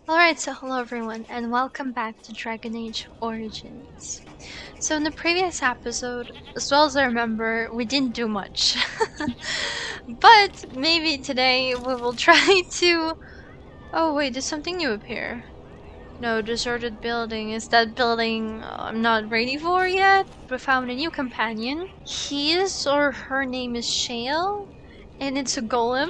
Alright, so hello everyone, and welcome back to Dragon Age Origins. So in the previous episode, as well as I remember, we didn't do much. But maybe today we will try to... Oh wait, did something new appear? No, deserted building. Is that building I'm not ready for yet? We found a new companion. His or her name is Shale, and it's a golem.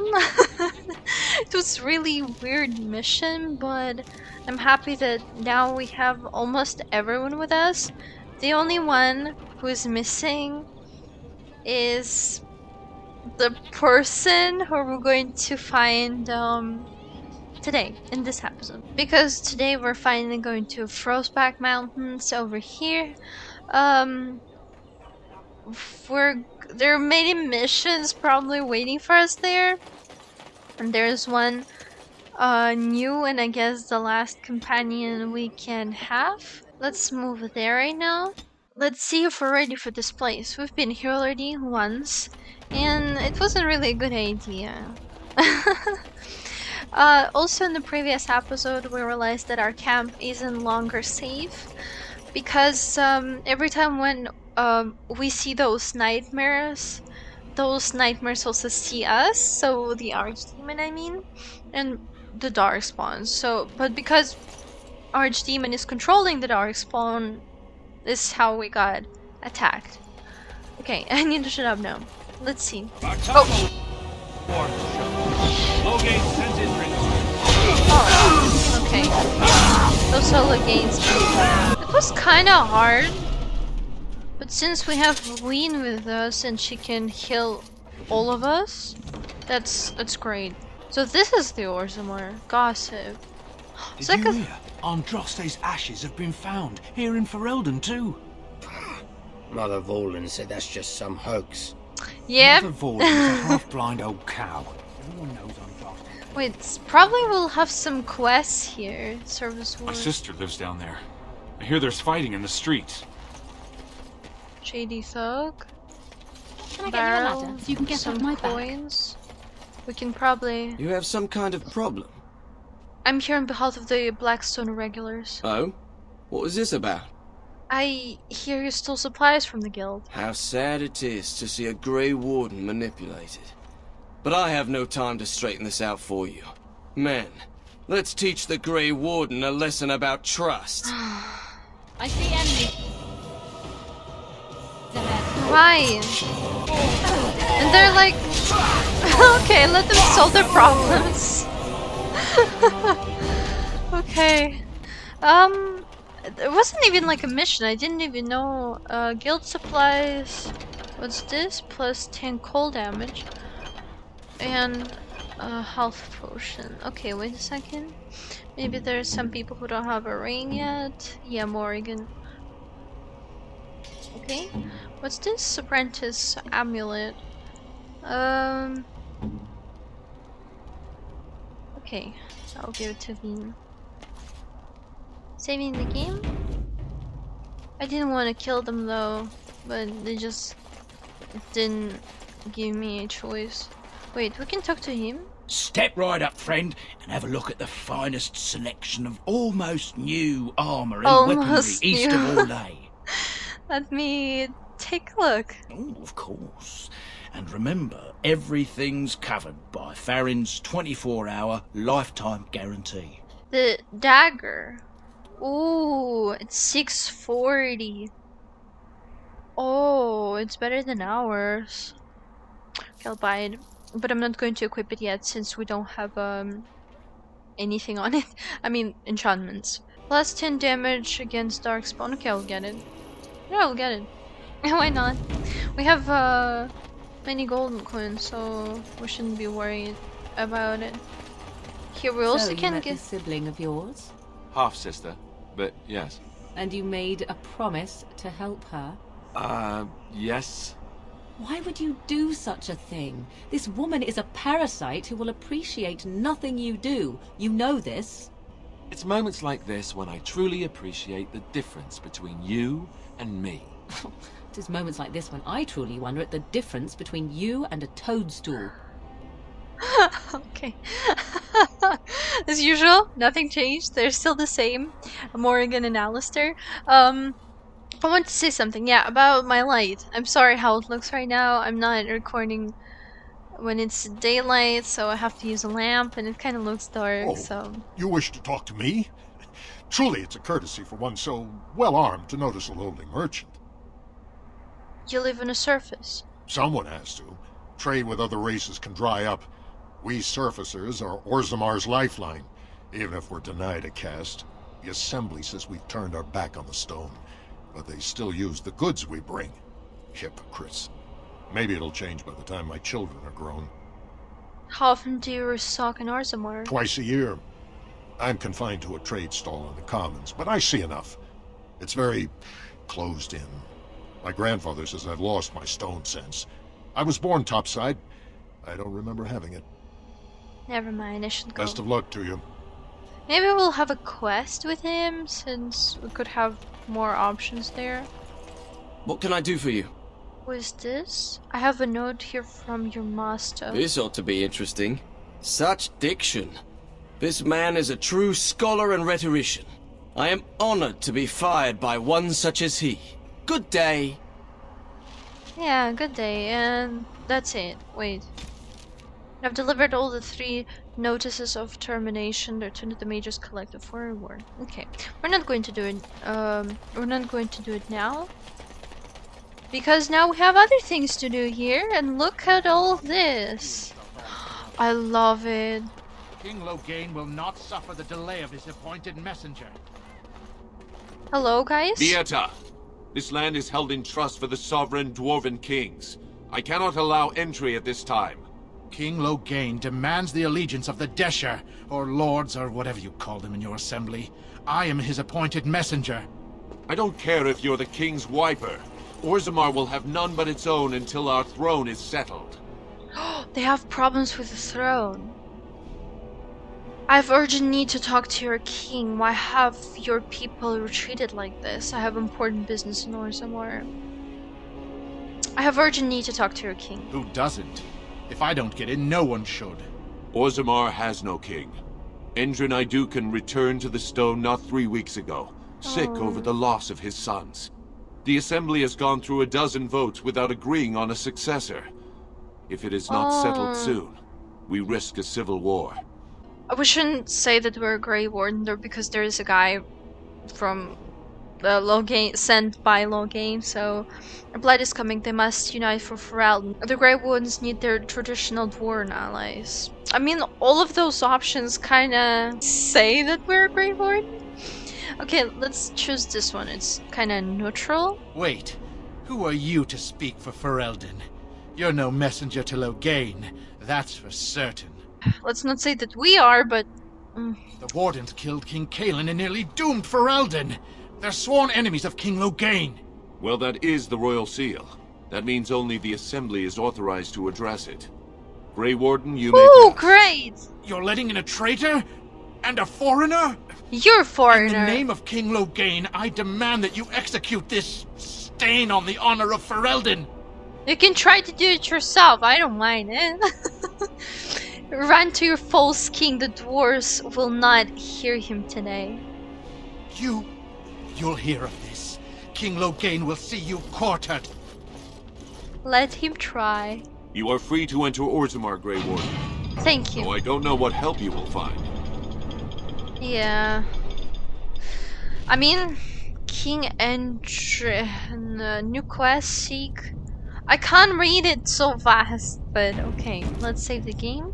It was really weird mission, but I'm happy that now we have almost everyone with us. The only one who is missing is the person who we're going to find today in this episode, because today we're finally going to Frozeback Mountains over here. There are many missions probably waiting for us there, and there's one new, and I guess the last companion we can have. Let's move there right now. Let's see if we're ready for this place. We've been here already once, and it wasn't really a good idea. Also in the previous episode we realized that our camp isn't longer safe because every time when we see those nightmares also see us, so the archdemon I mean, and the darkspawn. So, but because archdemon is controlling the darkspawn, this is how we got attacked. Okay, I need to shut up now. Let's see. Oh! Oh, okay. Those solo gains. It was kinda hard, but since we have Ween with us and she can heal all of us, that's great. So this is the Orzammar. Gossip. It's Did like you hear? Androste's ashes have been found here in Ferelden too. Mother Vorlin said that's just some hoax. Yeah. Mother Vorlin is a half-blind old cow. Everyone knows Androste. Wait, probably we'll have some quests here. Service My ward. sister lives down there. I hear there's fighting in the streets. Shady thug. Can I get you a ladder so you can get some off my coins. We can probably... You have some kind of problem? I'm here on behalf of the Blackstone Irregulars. Oh? What was this about? I hear you stole supplies from the guild. How sad it is to see a Grey Warden manipulated. But I have no time to straighten this out for you. Men, let's teach the Grey Warden a lesson about trust. I see enemies. They're there. Why? And they're like... Okay, let them solve their problems. Okay. It wasn't even like a mission. I didn't even know. Guild supplies. What's this? Plus 10 cold damage. And a health potion. Okay, wait a second. Maybe there's some people who don't have a ring yet. Yeah, Morrigan. Okay. What's this? Apprentice amulet. Okay, I'll give it to Veen. Saving the game? I didn't want to kill them though, but they just didn't give me a choice. Wait, we can talk to him? Step right up, friend, and have a look at the finest selection of almost new armour and weaponry Almost east new. of Orlais. Let me take a look. Oh, of course. And remember, everything's covered by Farron's 24-hour lifetime guarantee. The dagger. Ooh, it's 640. Oh, it's better than ours. Okay, I'll buy it. But I'm not going to equip it yet since we don't have anything on it. I mean, enchantments. Plus 10 damage against Darkspawn. Okay, I'll get it. Yeah, I'll get it. Why not? We have many golden coins, so we shouldn't be worried about it. Here we also So you can met get... a sibling of yours, Half sister, but yes. and you made a promise to help her. Yes. Why would you do such a thing? This woman is a parasite who will appreciate nothing you do. You know this. It's moments like this when I truly appreciate the difference between you and me. It is moments like this when I truly wonder at the difference between you and a toadstool. Okay. As usual, nothing changed. They're still the same. Morrigan and Alistair. I want to say something, yeah, about my light. I'm sorry how it looks right now. I'm not recording when it's daylight, so I have to use a lamp, and it kind of looks dark, Oh, so... you wish to talk to me? Truly, it's a courtesy for one so well-armed to notice a lowly merchant. You live on a surface. Someone has to. Trade with other races can dry up. We surfacers are Orzammar's lifeline. Even if we're denied a caste, the Assembly says we've turned our back on the stone. But they still use the goods we bring. Hypocrites. Maybe it'll change by the time my children are grown. How often do you restock in Orzammar? Twice a year. I'm confined to a trade stall in the Commons, but I see enough. It's very closed in. My grandfather says I've lost my stone sense. I was born topside. I don't remember having it. Never mind, I should go. Best of luck to you. Maybe we'll have a quest with him, since we could have more options there. What can I do for you? What is this? I have a note here from your master. This ought to be interesting. Such diction. This man is a true scholar and rhetorician. I am honored to be fired by one such as he. Good day. Yeah, good day, and that's it. Wait. I've delivered all the 3 notices of termination to the Mage's Collective for a reward. Okay, we're not going to do it. We're not going to do it now, because now we have other things to do here. And look at all this. I love it. King Loghain will not suffer the delay of his appointed messenger. Hello, guys. Dieta, this land is held in trust for the sovereign dwarven kings. I cannot allow entry at this time. King Loghain demands the allegiance of the Desher, or lords, or whatever you call them in your assembly. I am his appointed messenger. I don't care if you're the king's wiper. Orzammar will have none but its own until our throne is settled. They have problems with the throne. I have urgent need to talk to your king. Why have your people retreated like this? I have important business in Orzammar. I have urgent need to talk to your king. Who doesn't? If I don't get in, no one should. Orzammar has no king. Endrin Idukan returned to the stone not 3 weeks ago, sick over the loss of his sons. The Assembly has gone through a dozen votes without agreeing on a successor. If it is not settled soon, we risk a civil war. We shouldn't say that we're a Grey Warden, though, because there is a guy from the Loghain sent by Loghain, so our blood is coming. They must unite for Ferelden. The Grey Wardens need their traditional Dwarven allies. I mean, all of those options kinda say that we're a Grey Warden. Okay, let's choose this one. It's kinda neutral. Wait, who are you to speak for Ferelden? You're no messenger to Loghain, that's for certain. Let's not say that we are, but... The Wardens killed King Kaelin and nearly doomed Ferelden. They're sworn enemies of King Loghain. Well, that is the royal seal. That means only the Assembly is authorized to address it. Grey Warden, you may Oh, pass. great! You're letting in a traitor? And a foreigner? You're a In foreigner. the name of King Loghain, I demand that you execute this stain on the honor of Ferelden. You can try to do it yourself. I don't mind it. Run to your false king. The dwarves will not hear him today. You'll hear of this. King Loghain will see you quartered. Let him try. You are free to enter Orzammar, Grey Warden. Thank you. Though I don't know what help you will find. Yeah. I mean, King Andre... new quest, seek... I can't read it so fast, but okay. Let's save the game.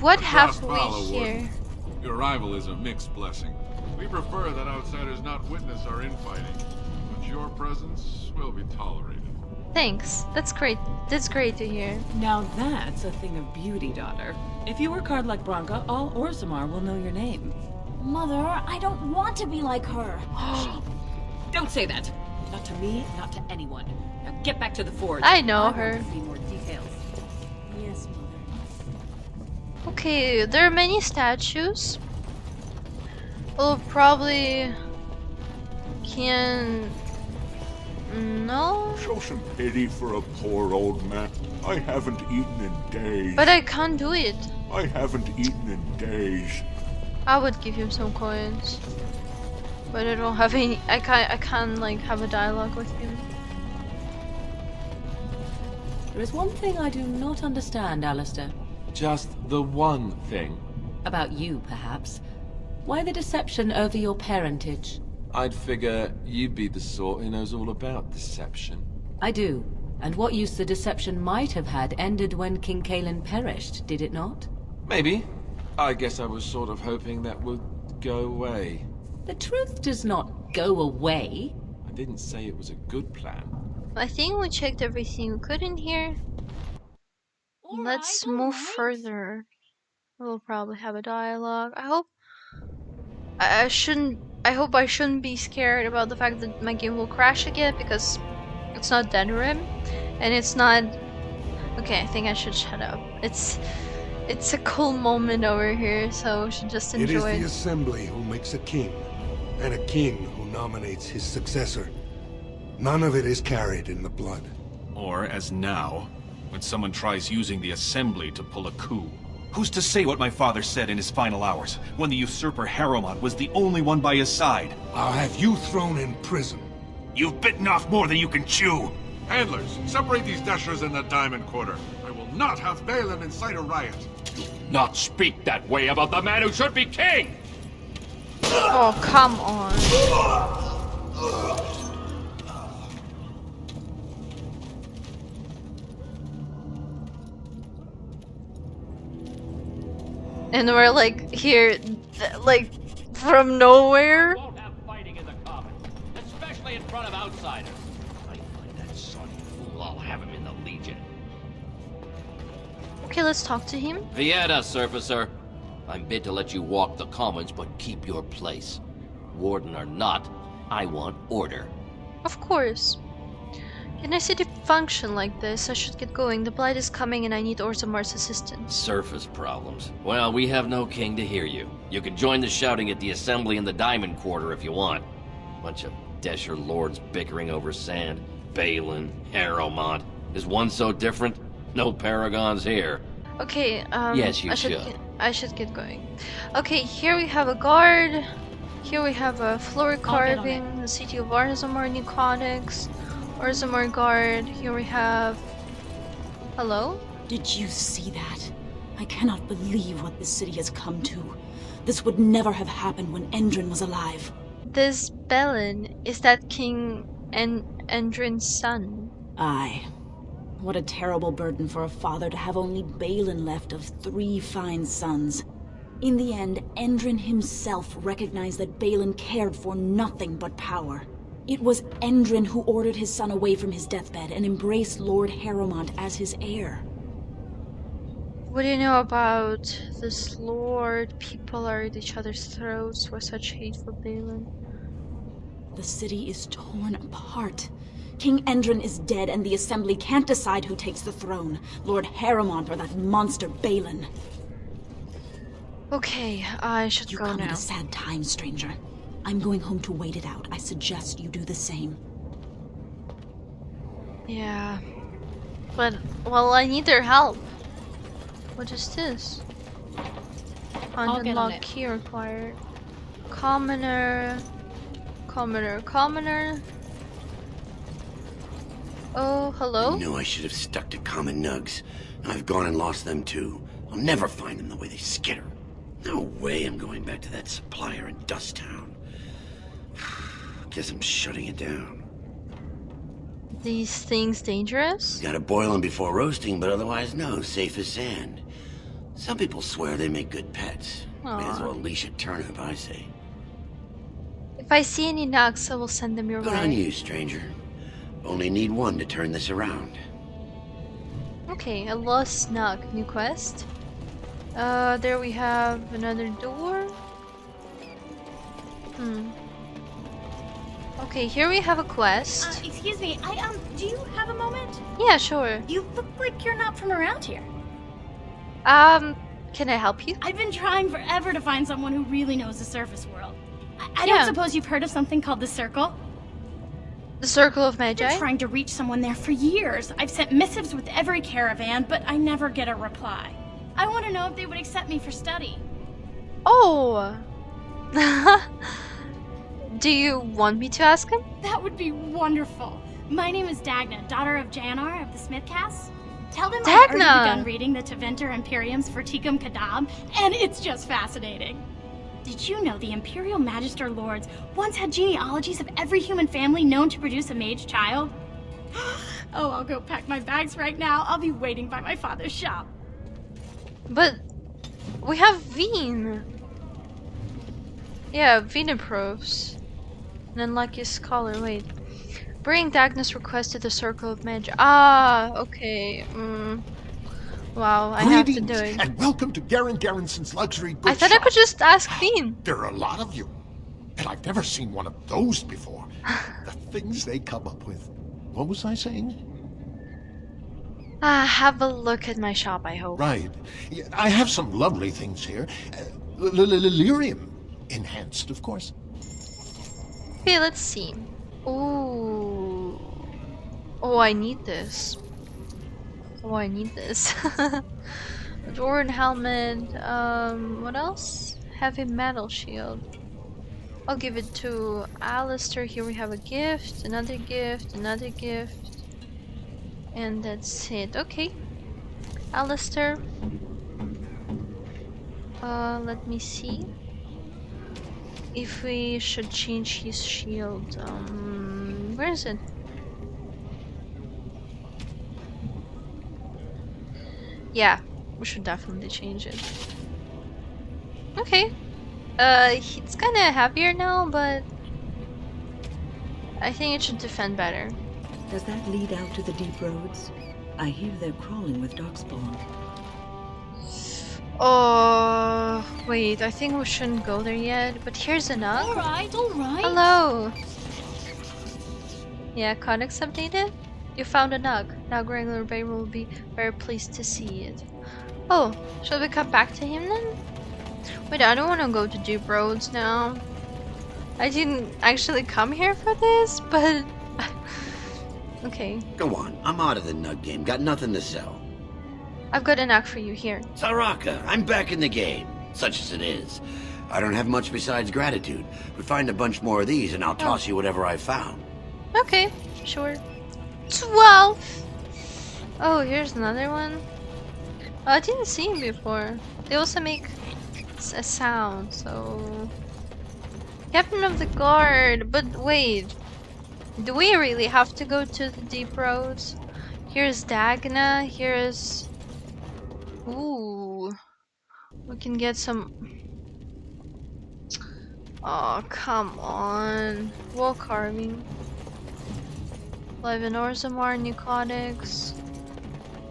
What have we here? Your arrival is a mixed blessing. We prefer that outsiders not witness our infighting, but your presence will be tolerated. Thanks. That's great. That's great to hear. Now that's a thing of beauty, daughter. If you work hard like Branka, all Orzammar will know your name. Mother, I don't want to be like her. Don't say that. Not to me, not to anyone. Now get back to the forge. I know want her. to see more details. Yes, mother. Okay, there are many statues. Oh, probably can... No? Show some pity for a poor old man. I haven't eaten in days. But I can't do it. I haven't eaten in days. I would give him some coins. But I don't have any. I can't like have a dialogue with him. There is one thing I do not understand, Alistair. Just the one thing. About you, perhaps. Why the deception over your parentage? I'd figure you'd be the sort who knows all about deception. I do. And what use the deception might have had ended when King Cailan perished, did it not? Maybe. I guess I was sort of hoping that would go away. The truth does not go away. I didn't say it was a good plan. I think we checked everything we could in here. Let's move further. We'll probably have a dialogue. I hope I shouldn't. I hope I shouldn't be scared about the fact that my game will crash again, because it's not Denerim, and it's not. Okay, I think I should shut up. It's a cool moment over here, so we should just enjoy it. It is the Assembly who makes a king, and a king who nominates his successor. None of it is carried in the blood. Or, as now, when someone tries using the Assembly to pull a coup. Who's to say what my father said in his final hours, when the usurper Harrowmont was the only one by his side? I'll have you thrown in prison. You've bitten off more than you can chew! Handlers, separate these dashers in the Diamond Quarter. I will not have Balin incite a riot. Not speak that way about the man who should be king! Oh, come on. And we're like here, like from nowhere. I won't have fighting in the Commons, especially in front of outsiders. If I find that son fool, I'll have him in the Legion. Okay, let's talk to him. Vieta, Surfacer. I'm bid to let you walk the Commons, but keep your place. Warden or not, I want order. Of course. In a city function like this, I should get going. The Blight is coming and I need Orzammar's assistance. Surface problems. Well, we have no king to hear you. You can join the shouting at the Assembly in the Diamond Quarter if you want. Bunch of Desher lords bickering over sand. Balin, Harrowmont. Is one so different? No paragons here. Okay, Yes, you I should get going. Okay, here we have a guard. Here we have a floor carving, the city of Orzammar, new codex. Orzammar guard. Here we have... Hello? Did you see that? I cannot believe what this city has come to. This would never have happened when Endrin was alive. This Balin, is that King Endrin's son? Aye. What a terrible burden for a father to have only Balin left of 3 fine sons. In the end, Endrin himself recognized that Balin cared for nothing but power. It was Endrin who ordered his son away from his deathbed and embraced Lord Harrowmont as his heir. What do you know about this lord? People are at each other's throats for such hateful Balin. The city is torn apart. King Endrin is dead and the Assembly can't decide who takes the throne, Lord Harrowmont or that monster Balin. Okay, I should go now. You come at a sad time, stranger. I'm going home to wait it out. I suggest you do the same. Yeah. But, well, I need their help. What is this? Unlock key required. Commoner. Commoner. Oh, hello? I knew I should have stuck to common nugs. I've gone and lost them too. I'll never find them the way they skitter. No way I'm going back to that supplier in Dust Town. Guess I'm shutting it down. These things dangerous? Gotta boil them before roasting, but otherwise no, safe as sand. Some people swear they make good pets. Aww. May as well leash a turnip, I say. If I see any nugs, I will send them your way. Good on you, stranger. Only need one to turn this around. Okay, a lost snug. New quest. There we have another door. Okay, here we have a quest. Excuse me, do you have a moment? Yeah, sure. You look like you're not from around here. Can I help you? I've been trying forever to find someone who really knows the surface world. I don't suppose you've heard of something called the Circle? The Circle of Magi? I've been trying to reach someone there for years. I've sent missives with every caravan, but I never get a reply. I want to know if they would accept me for study. Oh! Do you want me to ask him? That would be wonderful. My name is Dagna, daughter of Janar of the Smithcast. Tell them I've already begun reading the Teventer Imperium's Verticum Kadab, and it's just fascinating. Did you know the Imperial Magister Lords once had genealogies of every human family known to produce a mage child? Oh, I'll go pack my bags right now. I'll be waiting by my father's shop. But we have Veen. Yeah, Venapros. An unlucky scholar, wait. Bring Dagna's request to the Circle of Magic. Ah, okay. Wow, I have to do it. And welcome to Garen Garrison's luxury goods I thought I could just ask Veen. There are a lot of you. And I've never seen one of those before. The things they come up with. What was I saying? Have a look at my shop, I hope. Right. I have some lovely things here. Lyrium enhanced, of course. Okay, let's see. Ooh. Oh, I need this. Oh, I need this. Dwarven helmet. What else? Heavy metal shield. I'll give it to Alistair. Here we have a gift, another gift, another gift. And that's it. Okay. Alistair. Let me see if we should change his shield. Where is it? Yeah, we should definitely change it. Okay. It's kinda heavier now, but I think it should defend better. Does that lead out to the deep roads? I hear they're crawling with darkspawn. Oh, wait, I think we shouldn't go there yet, but here's an Nug. Alright. Hello! Yeah, codex updated? You found a Nug. Now Regular Bay will be very pleased to see it. Oh, shall we come back to him then? Wait, I don't want to go to Deep Roads now. I didn't actually come here for this, but... okay. Go on, I'm out of the nug game. Got nothing to sell. I've got a Nug for you here. Saraka, I'm back in the game, such as it is. I don't have much besides gratitude, but find a bunch more of these and I'll toss you whatever I found. Okay, sure. 12! Oh, here's another one. Oh, I didn't see him before. They also make a sound, so... Captain of the Guard, but wait. Do we really have to go to the deep roads? Here's Dagna, here's... Ooh. We can get some... Oh, come on. Wall carving. Live in Orzammar, new codex.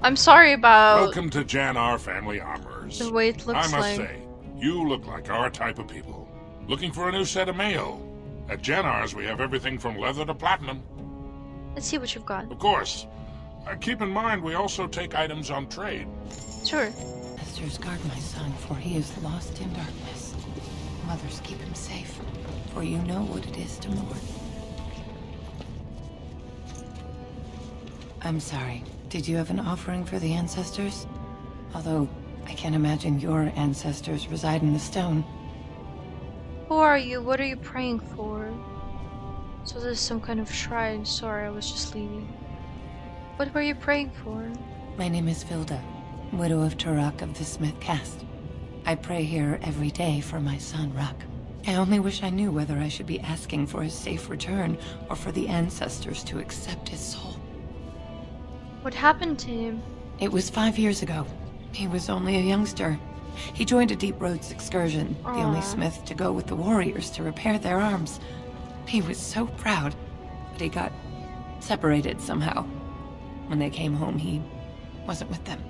I'm sorry about... Welcome to Janar Family Armors. The way it looks I must like. say, you look like our type of people. Looking for a new set of mail. At Janar's, we have everything from leather to platinum. Let's see what you've got. Of course. Keep in mind, we also take items on trade. Sure. Masters, guard my son, for he is lost in darkness. Mothers, keep him safe, for you know what it is to mourn. I'm sorry. Did you have an offering for the ancestors? Although, I can't imagine your ancestors reside in the stone. Who are you? What are you praying for? So there's some kind of shrine. Sorry, I was just leaving. What were you praying for? My name is Vilda, widow of Turok of the Smith caste. I pray here every day for my son, Ruck. I only wish I knew whether I should be asking for his safe return or for the ancestors to accept his soul. What happened to him? It was 5 years ago. He was only a youngster. He joined a Deep Roads excursion, the only smith to go with the warriors to repair their arms. He was so proud, but he got separated somehow. When they came home, he wasn't with them.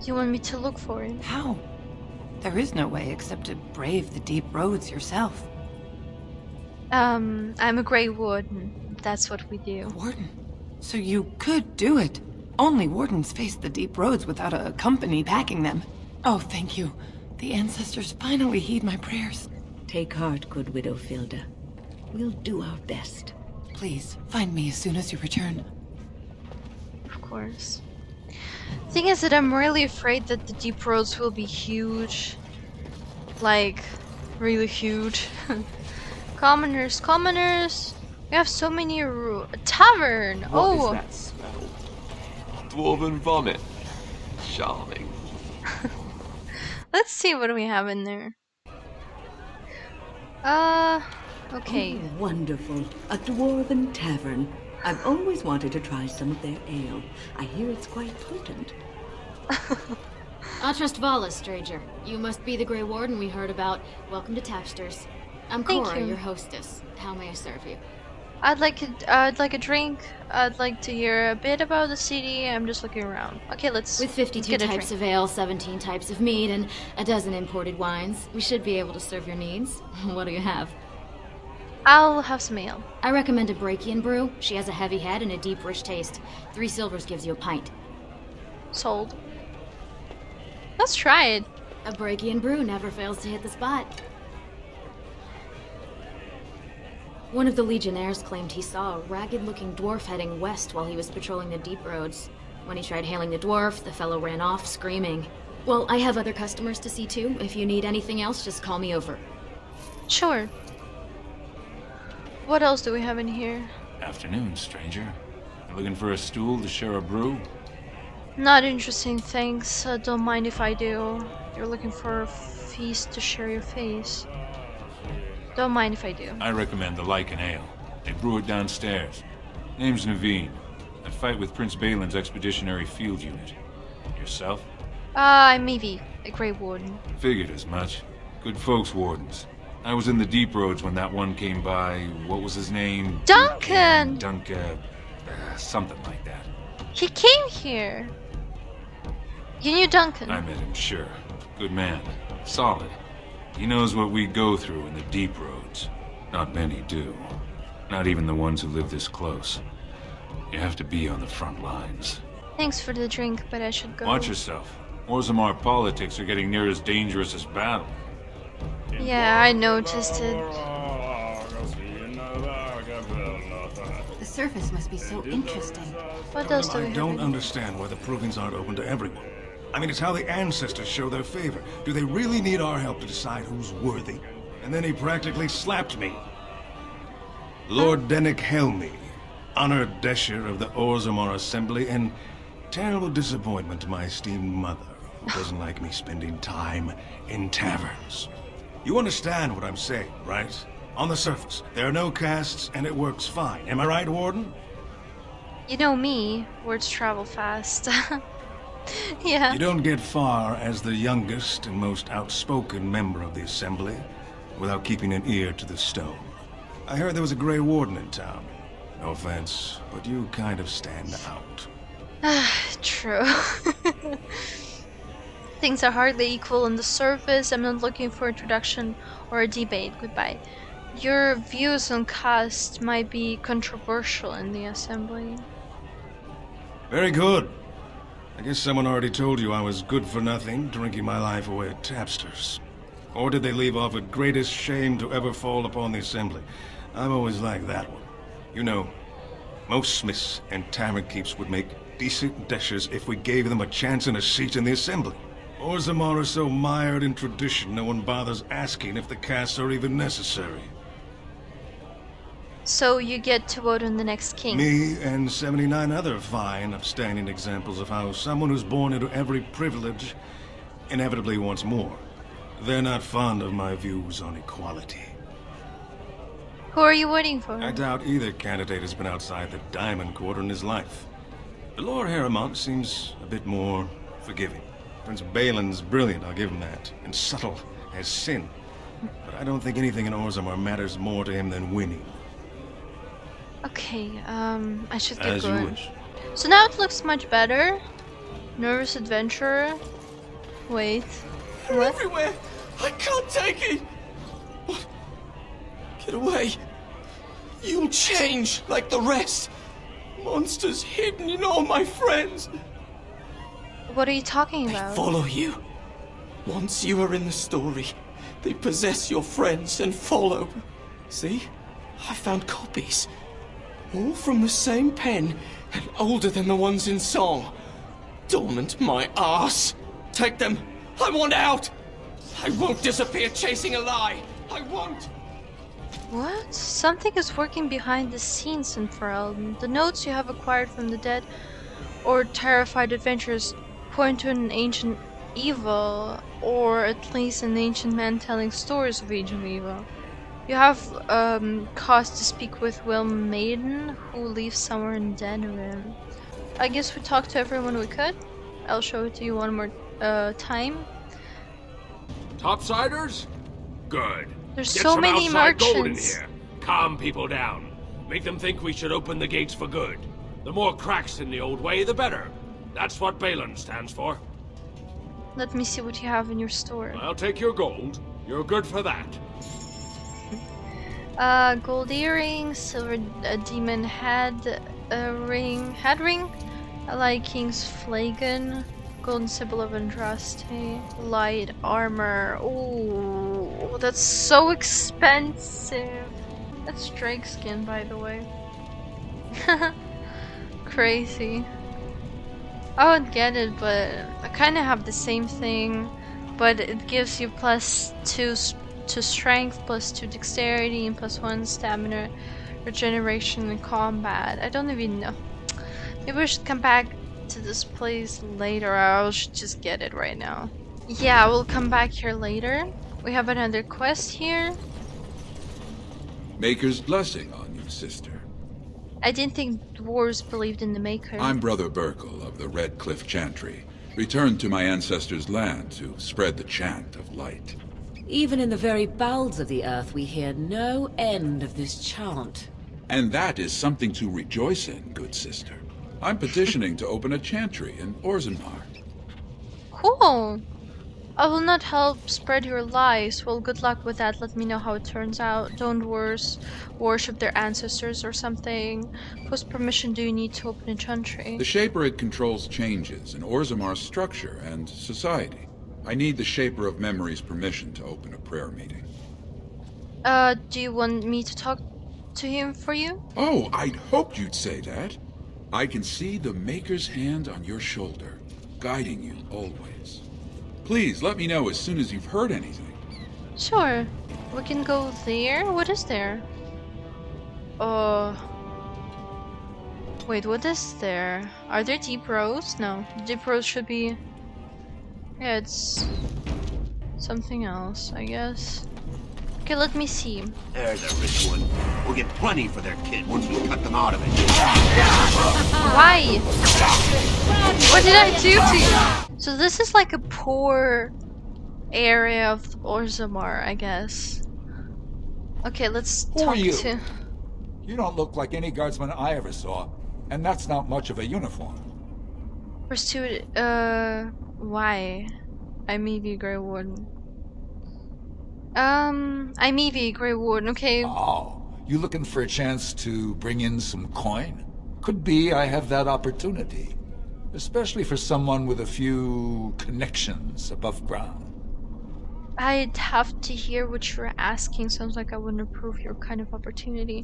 You want me to look for him? How? There is no way except to brave the Deep Roads yourself. I'm a Grey Warden. That's what we do. Warden? So you could do it. Only wardens face the deep roads without a company backing them. Oh, thank you. The ancestors finally heed my prayers. Take heart, good widow Vilda. We'll do our best. Please, find me as soon as you return. Of course. Thing is that I'm really afraid that the deep roads will be huge. Like, really huge. Commoners, commoners! We have so many a tavern! What is Oh! that smell? Dwarven vomit. Charming. Let's see what we have in there. Okay. Oh, wonderful. A dwarven tavern. I've always wanted to try some of their ale. I hear it's quite potent. Atrust Vala, stranger. You must be the Grey Warden we heard about. Welcome to Tapsters. I'm Thank Cora, you. your hostess. How may I serve you? I'd like a drink. I'd like to hear a bit about the city. I'm just looking around. Okay, let's With 52 get a types drink. of ale, 17 types of mead, and a dozen imported wines, we should be able to serve your needs. What do you have? I'll have some ale. I recommend a Brachian brew. She has a heavy head and a deep, rich taste. 3 silvers gives you a pint. Sold. Let's try it. A Brachian brew never fails to hit the spot. One of the Legionnaires claimed he saw a ragged-looking dwarf heading west while he was patrolling the deep roads. When he tried hailing the dwarf, the fellow ran off, screaming. Well, I have other customers to see too. If you need anything else, just call me over. Sure. What else do we have in here? Afternoon, stranger. You looking for a stool to share a brew? Not interesting, thanks. Don't mind if I do. You're looking for a feast to share your face. Don't mind if I do. I recommend the Lycan Ale. They brew it downstairs. Name's Naveen. I fight with Prince Balin's Expeditionary Field Unit. Yourself? I'm Evie, a Grey Warden. Figured as much. Good folks, wardens. I was in the deep roads when that one came by. What was his name? Duncan! Something like that. He came here. You knew Duncan? I met him, sure. Good man. Solid. He knows what we go through in the deep roads. Not many do. Not even the ones who live this close. You have to be on the front lines. Thanks for the drink, but I should go. Watch yourself. Orzammar politics are getting near as dangerous as battle. Yeah, I noticed it. The surface must be so interesting. What else do we I have don't in- understand why the provings aren't open to everyone. I mean, it's how the ancestors show their favor. Do they really need our help to decide who's worthy? And then he practically slapped me. Lord Dennick Helmy, honored Desher of the Orzammar Assembly, and terrible disappointment to my esteemed mother, who doesn't like me spending time in taverns. You understand what I'm saying, right? On the surface, there are no castes, and it works fine. Am I right, Warden? You know me, words travel fast. Yeah. You don't get far as the youngest and most outspoken member of the Assembly without keeping an ear to the stone. I heard there was a Grey Warden in town. No offense, but you kind of stand out. True. Things are hardly equal on the surface. I'm not looking for introduction or a debate. Goodbye. Your views on caste might be controversial in the Assembly. Very good. I guess someone already told you I was good for nothing, drinking my life away at Tapsters. Or did they leave off at greatest shame to ever fall upon the Assembly? I've always liked that one. You know, most smiths and tavern keeps would make decent dishers if we gave them a chance and a seat in the Assembly. Orzammar is so mired in tradition, no one bothers asking if the castes are even necessary. So you get to vote on the next king. Me and 79 other fine, upstanding examples of how someone who's born into every privilege inevitably wants more. They're not fond of my views on equality. Who are you voting for? I doubt either candidate has been outside the Diamond Quarter in his life. But Lord Harrowmont seems a bit more forgiving. Prince Balin's brilliant, I'll give him that, and subtle as sin. But I don't think anything in Orzammar matters more to him than winning. Okay, I should get As you going. wish. So now it looks much better. Nervous adventurer. Wait. They're What? everywhere! I can't take it! What? Get away! You'll change like the rest! Monsters hidden in all my friends! What are you talking about? Follow you. Once you are in the story, they possess your friends and follow. See? I found copies. All from the same pen and older than the ones in song. Dormant my ass! Take them! I want out! I won't disappear chasing a lie! I won't! What? Something is working behind the scenes in Ferelden. The notes you have acquired from the dead or terrified adventurers point to an ancient evil, or at least an ancient man telling stories of ancient evil. You have cause to speak with Will Maiden, who lives somewhere in Denerim. I guess we talked to everyone we could. I'll show it to you one more time. Topsiders? Good. There's Get so some many outside gold in merchants. here. Calm people down. Make them think we should open the gates for good. The more cracks in the old way, the better. That's what Balin stands for. Let me see what you have in your store. I'll take your gold. You're good for that. Gold earrings, silver demon head ring, a light king's flagon, golden symbol of Andraste, light armor. Ooh, that's so expensive. That's Drake skin, by the way. Crazy. I would get it, but I kind of have the same thing, but it gives you +2 to strength, +2 dexterity, and +1 stamina regeneration in combat. I don't even know. Maybe we should come back to this place later, or I should just get it right now. Yeah, we'll come back here later. We have another quest here. Maker's blessing on you, sister. I didn't think dwarves believed in the Maker. I'm Brother Burkle of the Red Cliff Chantry, returned to my ancestors' land to spread the chant of light. Even in the very bowels of the earth, we hear no end of this chant. And that is something to rejoice in, good sister. I'm petitioning to open a chantry in Orzammar. Cool. I will not help spread your lies. Well, good luck with that. Let me know how it turns out. Don't worship their ancestors or something. Whose permission do you need to open a chantry? The Shaperate controls changes in Orzammar's structure and society. I need the Shaper of Memory's permission to open a prayer meeting. Do you want me to talk to him for you? Oh, I'd hoped you'd say that. I can see the Maker's hand on your shoulder, guiding you always. Please, let me know as soon as you've heard anything. Sure. We can go there? What is there? Wait, what is there? Are there deep roads? No. Deep roads should be... Yeah, it's... something else, I guess. Okay, let me see. There's a rich one. We'll get plenty for their kid once we cut them out of it. Why? What did I do to you? So this is like a poor area of Orzammar, I guess. Okay, let's Who talk are you? to... You don't look like any guardsman I ever saw, and that's not much of a uniform. Pursued, why? I'm Evie Grey Warden. I'm Evie Grey Warden, okay. Oh, you looking for a chance to bring in some coin? Could be I have that opportunity. Especially for someone with a few connections above ground. I'd have to hear what you're asking. Sounds like I wouldn't approve your kind of opportunity.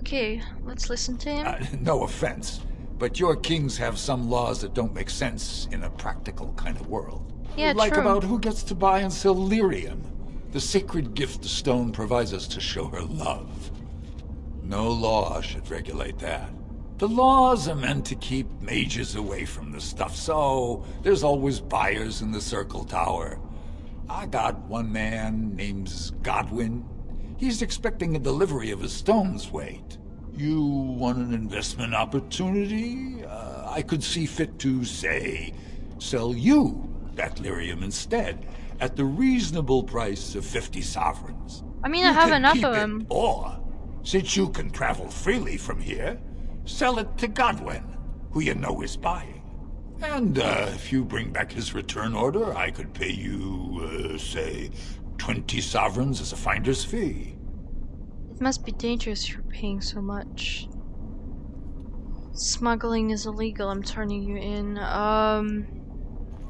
Okay, let's listen to him. No offense, but your kings have some laws that don't make sense in a practical kind of world. Yeah, like true. about who gets to buy and sell lyrium, the sacred gift the stone provides us to show her love. No law should regulate that. The laws are meant to keep mages away from the stuff, so there's always buyers in the Circle Tower. I got one man named Godwin. He's expecting a delivery of his stone's weight. You want an investment opportunity? I could see fit to, say, sell you that lyrium instead, at the reasonable price of 50 sovereigns. I mean, I have enough of them. Or, since you can travel freely from here, sell it to Godwin, who you know is buying. And if you bring back his return order, I could pay you, say, 20 sovereigns as a finder's fee. It must be dangerous you're paying so much. Smuggling is illegal, I'm turning you in.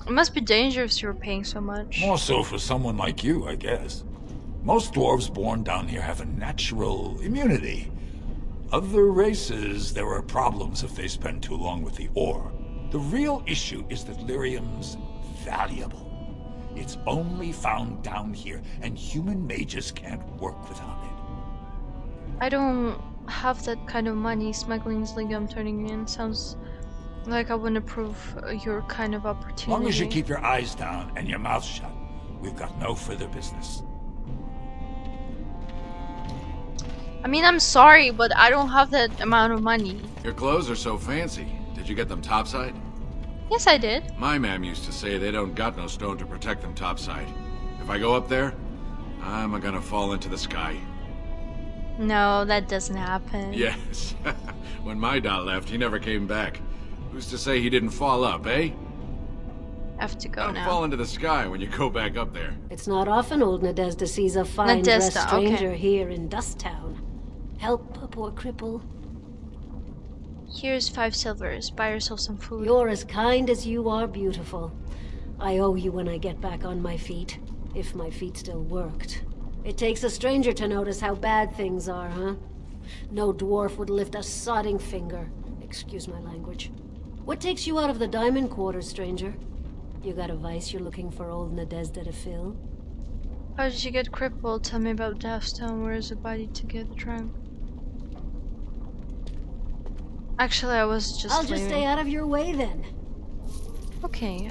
It must be dangerous you're paying so much. More so for someone like you, I guess. Most dwarves born down here have a natural immunity. Other races, there are problems if they spend too long with the ore. The real issue is that lyrium's valuable. It's only found down here, and human mages can't work without it. I don't have that kind of money. Smuggling is legal. I'm turning in. Sounds like I wouldn't approve your kind of opportunity. As long as you keep your eyes down and your mouth shut, we've got no further business. I mean, I'm sorry, but I don't have that amount of money. Your clothes are so fancy. Did you get them topside? Yes, I did. My mam used to say they don't got no stone to protect them topside. If I go up there, I'm gonna fall into the sky. No, that doesn't happen. Yes. When my dad left, he never came back. Who's to say he didn't fall up, eh? I have to go now. Fall into the sky when you go back up there. It's not often old Nadezda sees a fine-dressed stranger here in Dust Town. Help a poor cripple. Here's 5 silvers. Buy yourself some food. You're as kind as you are beautiful. I owe you when I get back on my feet. If my feet still worked. It takes a stranger to notice how bad things are, huh? No dwarf would lift a sodding finger. Excuse my language. What takes you out of the diamond quarters, stranger? You got a vice you're looking for old Nadezda to fill? How did you get crippled? Tell me about Deathstone. Where is the body to get drunk? Actually, I was just I'll just stay out of your way then. Okay,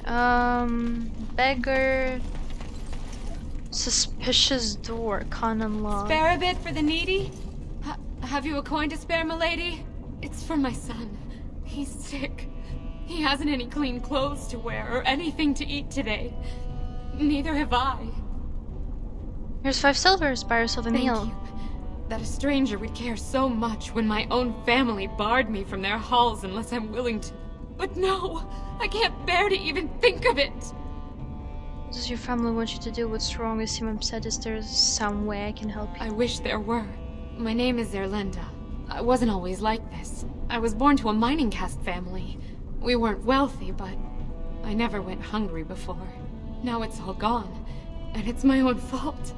beggar... Suspicious door, con unlocked. Spare a bit for the needy? Have you a coin to spare, milady? It's for my son. He's sick. He hasn't any clean clothes to wear or anything to eat today. Neither have I. Here's 5 silvers. Buy yourself a meal. Thank you. That a stranger would care so much when my own family barred me from their halls unless I'm willing to. But no! I can't bear to even think of it! What does your family want you to do? What's wrong? You seem upset. Is there some way I can help you? I wish there were. My name is Zerlinda. I wasn't always like this. I was born to a mining caste family. We weren't wealthy, but I never went hungry before. Now it's all gone, and it's my own fault.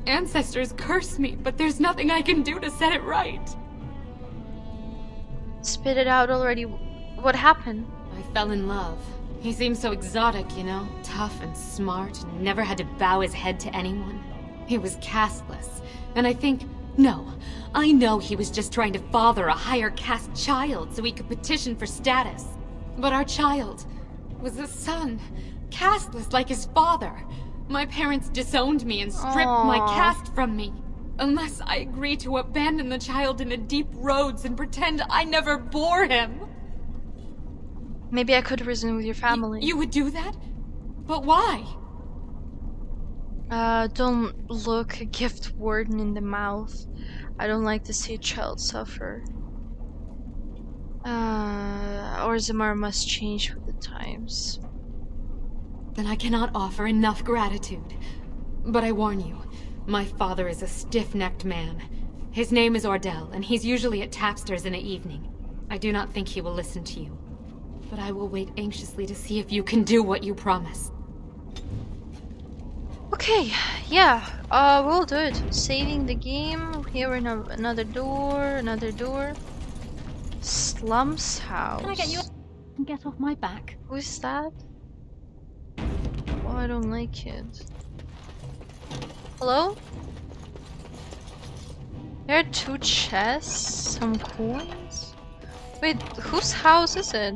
Ancestors curse me, but there's nothing I can do to set it right. Spit it out already. What happened? I fell in love. He seemed so exotic, you know? Tough and smart, and never had to bow his head to anyone. He was casteless, and I know he was just trying to father a higher caste child so he could petition for status. But our child was a son, casteless like his father. My parents disowned me and stripped my caste from me. Unless I agree to abandon the child in the deep roads and pretend I never bore him. Maybe I could reason with your family. You would do that? But why? Don't look a gift warden in the mouth. I don't like to see a child suffer. Orzammar must change with the times. Then I cannot offer enough gratitude. But I warn you, my father is a stiff-necked man. His name is Ordell, and he's usually at Tapster's in the evening. I do not think he will listen to you. But I will wait anxiously to see if you can do what you promise. Okay, yeah, we'll do it. Saving the game. Here another door, Slum's house. Can I get you and get off my back? Who's that? Oh, I don't like it. Hello? There are 2 chests, some coins. Wait, whose house is it?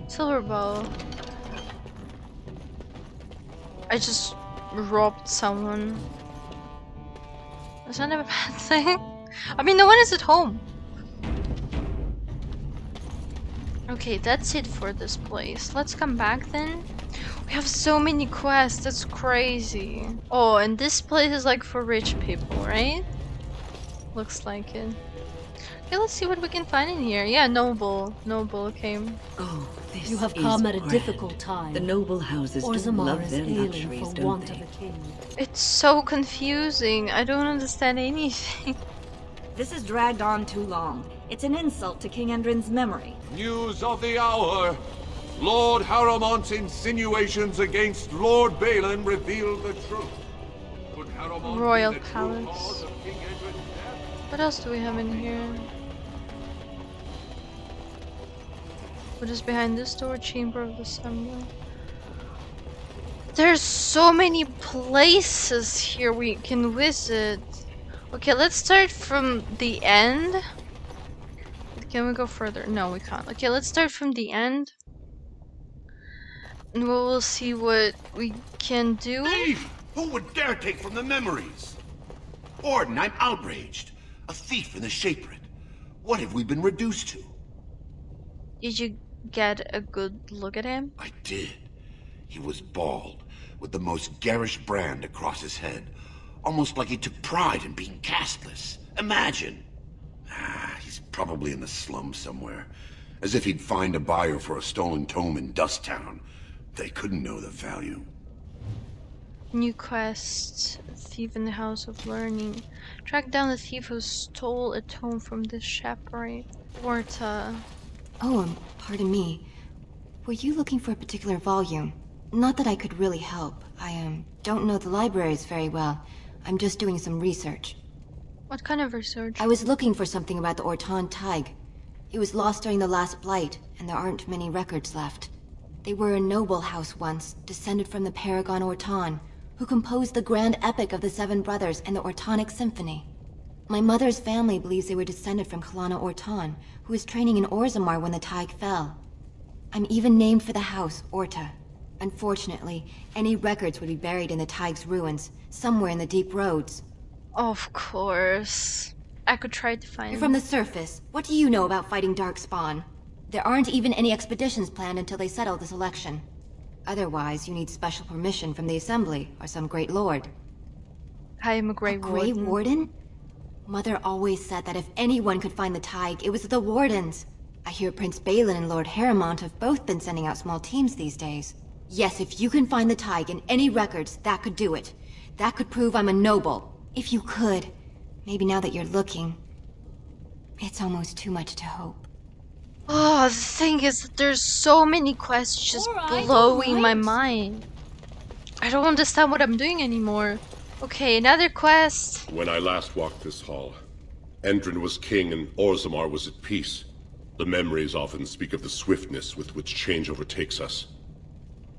Silverbow. I just robbed someone. Is that a bad thing? I mean, no one is at home. Okay, that's it for this place. Let's come back then. We have so many quests, that's crazy. Oh, and this place is like for rich people, right? Looks like it. Okay, let's see what we can find in here. Yeah, noble, okay. Oh, this You have is come at a grand. difficult time. The noble houses do Orzammar love is their ailing luxuries, for don't want they? of a king. It's so confusing. I don't understand anything. This has dragged on too long. It's an insult to King Endrin's memory. News of the hour. Lord Harrowmont's insinuations against Lord Balin reveal the truth. Could Harrowmont Royal be the true Palace. cause of King Endrin's death? What else do we have in here? What is behind this door? Chamber of Assembly. There's so many places here we can visit. Okay, let's start from the end. Can we go further? No, we can't. Okay, let's start from the end. And we'll see what we can do. Thief! Who would dare take from the memories? Orden, I'm outraged. A thief in the Shapered. What have we been reduced to? Did you get a good look at him? I did. He was bald, with the most garish brand across his head. Almost like he took pride in being castless. Imagine. He's probably in the slums somewhere. As if he'd find a buyer for a stolen tome in Dust Town. They couldn't know the value. New quest. Thief in the House of Learning. Track down the thief who stole a tome from the Shapered. Orta. Oh, pardon me. Were you looking for a particular volume? Not that I could really help. I don't know the libraries very well. I'm just doing some research. What kind of research? I was looking for something about the Orton Tig. It was lost during the last blight, and there aren't many records left. They were a noble house once, descended from the Paragon Orton, who composed the grand epic of the Seven Brothers and the Ortonic Symphony. My mother's family believes they were descended from Kalana Orton, who was training in Orzammar when the Tig fell. I'm even named for the house, Orta. Unfortunately, any records would be buried in the Tig's ruins, somewhere in the deep roads. Of course. I could try to find You're from the surface. What do you know about fighting Darkspawn? There aren't even any expeditions planned until they settle this election. Otherwise, you need special permission from the Assembly or some great lord. I am a Grey Warden. Grey Warden? Mother always said that if anyone could find the Tig, it was the Wardens. I hear Prince Balin and Lord Harrimont have both been sending out small teams these days. Yes, if you can find the Tig in any records, that could do it. That could prove I'm a noble. If you could. Maybe now that you're looking. It's almost too much to hope. Oh, the thing is that there's so many quests just blowing my mind. I don't understand what I'm doing anymore. Okay, another quest. When I last walked this hall, Endrin was king and Orzammar was at peace. The memories often speak of the swiftness with which change overtakes us.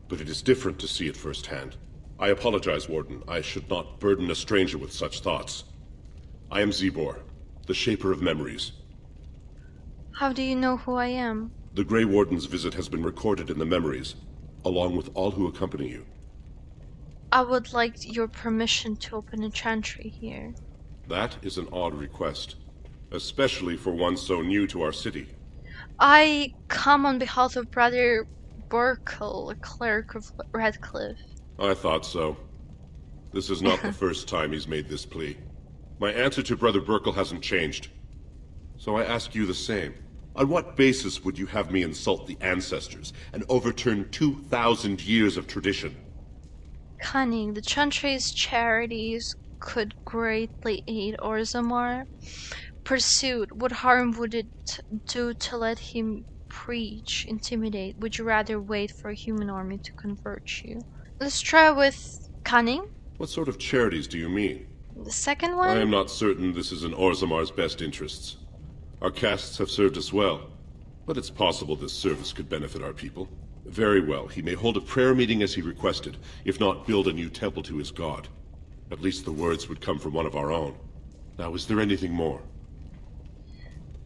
But it is different to see it firsthand. I apologize, Warden. I should not burden a stranger with such thoughts. I am Zebor, the Shaper of Memories. How do you know who I am? The Grey Warden's visit has been recorded in the memories, along with all who accompany you. I would like your permission to open a chantry here. That is an odd request, especially for one so new to our city. I come on behalf of Brother Burkle, a cleric of Redcliffe. I thought so. This is not the first time he's made this plea. My answer to Brother Burkle hasn't changed. So I ask you the same. On what basis would you have me insult the ancestors and overturn 2,000 years of tradition? Cunning, the chantry's charities could greatly aid Orzammar. Pursuit, what harm would it do to let him preach, intimidate? Would you rather wait for a human army to convert you? Let's try with cunning. What sort of charities do you mean? The second one? I am not certain this is in Orzammar's best interests. Our castes have served us well, but it's possible this service could benefit our people. Very well, he may hold a prayer meeting as he requested, if not build a new temple to his god. At least the words would come from one of our own. Now, is there anything more?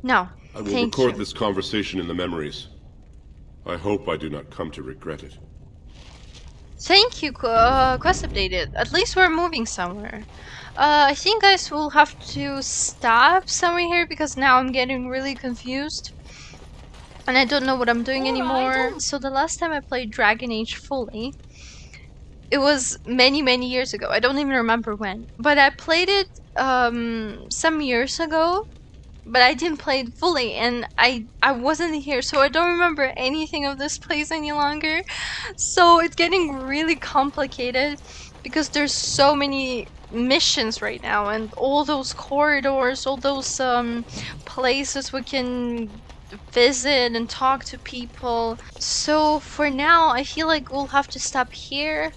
No, I will record this conversation in the memories. I hope I do not come to regret it. Thank you, quest updated. At least we're moving somewhere. I think guys will have to stop somewhere here because now I'm getting really confused. And I don't know what I'm doing anymore. So the last time I played Dragon Age fully, it was many years ago. I don't even remember when. But I played it some years ago. But I didn't play it fully, and I wasn't here, so I don't remember anything of this place any longer. So it's getting really complicated because there's so many missions right now, and all those corridors, all those places we can visit and talk to people. So for now, I feel like we'll have to stop here.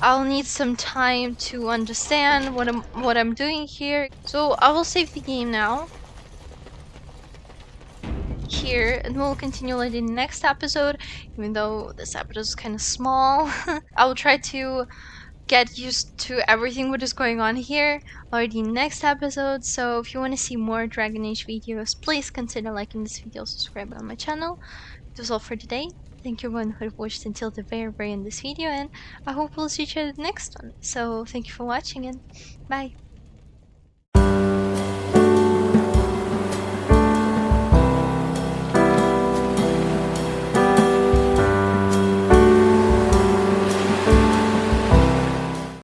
I'll need some time to understand what I'm doing here. So I will save the game now. here, and we'll continue like in the next episode, even though this episode is kind of small. I will try to get used to everything what is going on here already next episode. So if you want to see more Dragon Age videos, please consider liking this video, subscribing on my channel. That was all for today. Thank you everyone who have watched until the very end of this video, and I hope we'll see each other next one. So thank you for watching, and bye.